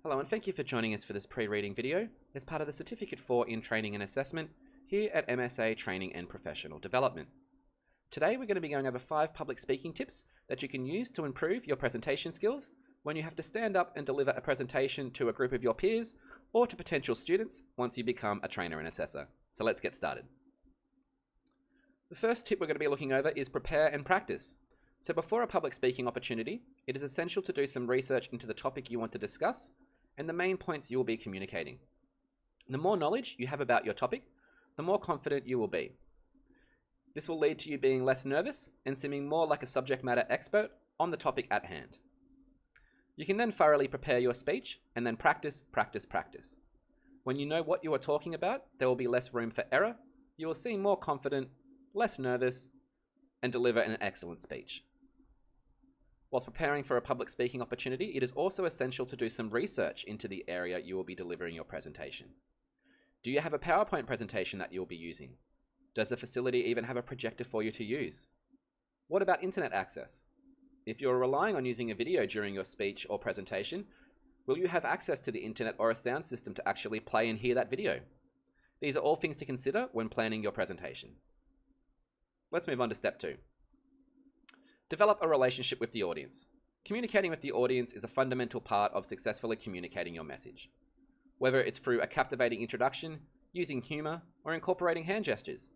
Hello and thank you for joining us for this pre-reading video as part of the Certificate 4 in Training and Assessment here at MSA Training and Professional Development. Today we're going to be going over 5 public speaking tips that you can use to improve your presentation skills when you have to stand up and deliver a presentation to a group of your peers or to potential students once you become a trainer and assessor. So let's get started. The first tip we're going to be looking over is prepare and practice. So before a public speaking opportunity, it is essential to do some research into the topic you want to discuss and the main points you will be communicating. The more knowledge you have about your topic, the more confident you will be. This will lead to you being less nervous and seeming more like a subject matter expert on the topic at hand. You can then thoroughly prepare your speech and then practice. When you know what you are talking about, there will be less room for error. You will seem more confident, less nervous, and deliver an excellent speech. Whilst preparing for a public speaking opportunity, it is also essential to do some research into the area you will be delivering your presentation. Do you have a PowerPoint presentation that you'll be using? Does the facility even have a projector for you to use? What about internet access? If you're relying on using a video during your speech or presentation, will you have access to the internet or a sound system to actually play and hear that video? These are all things to consider when planning your presentation. Let's move on to step 2. Develop a relationship with the audience. Communicating with the audience is a fundamental part of successfully communicating your message. Whether it's through a captivating introduction, using humor, or incorporating hand gestures,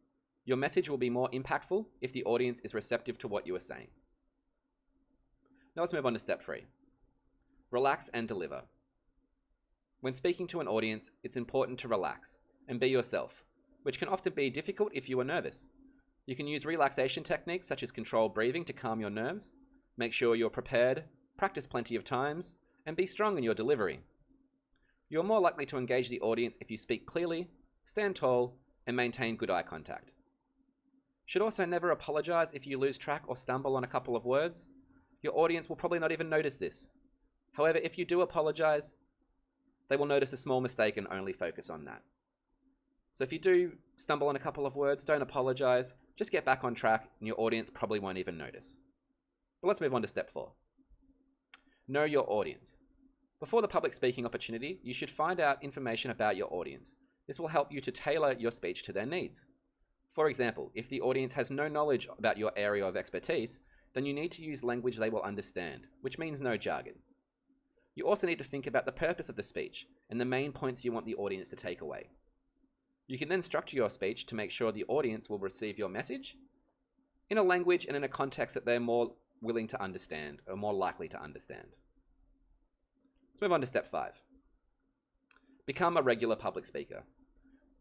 your message will be more impactful if the audience is receptive to what you are saying. Now let's move on to step 3. Relax and deliver. When speaking to an audience, it's important to relax and be yourself, which can often be difficult if you are nervous. You can use relaxation techniques such as controlled breathing to calm your nerves. Make sure you're prepared, practice plenty of times, and be strong in your delivery. You're more likely to engage the audience if you speak clearly, stand tall, and maintain good eye contact. Should also never apologize if you lose track or stumble on a couple of words. Your audience will probably not even notice this. However, if you do apologize, they will notice a small mistake and only focus on that. So if you do stumble on a couple of words, don't apologize, just get back on track and your audience probably won't even notice. But let's move on to step 4. Know your audience. Before the public speaking opportunity, you should find out information about your audience. This will help you to tailor your speech to their needs. For example, if the audience has no knowledge about your area of expertise, then you need to use language they will understand, which means no jargon. You also need to think about the purpose of the speech and the main points you want the audience to take away. You can then structure your speech to make sure the audience will receive your message in a language and in a context that they're more willing to understand or more likely to understand. Let's move on to step 5. Become a regular public speaker.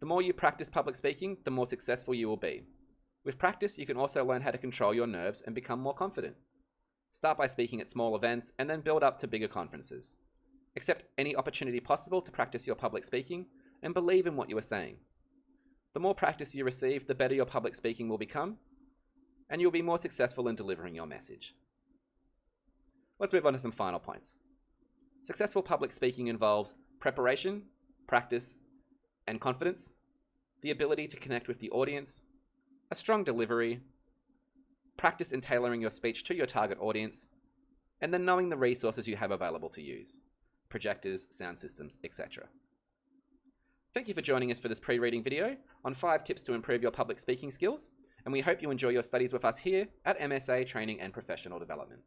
The more you practice public speaking, the more successful you will be. With practice, you can also learn how to control your nerves and become more confident. Start by speaking at small events and then build up to bigger conferences. Accept any opportunity possible to practice your public speaking and believe in what you are saying. The more practice you receive, the better your public speaking will become, and you'll be more successful in delivering your message. Let's move on to some final points. Successful public speaking involves preparation, practice, and confidence, the ability to connect with the audience, a strong delivery, practice in tailoring your speech to your target audience, and then knowing the resources you have available to use, projectors, sound systems, etc. Thank you for joining us for this pre-reading video on 5 tips to improve your public speaking skills, and we hope you enjoy your studies with us here at MSA Training and Professional Development.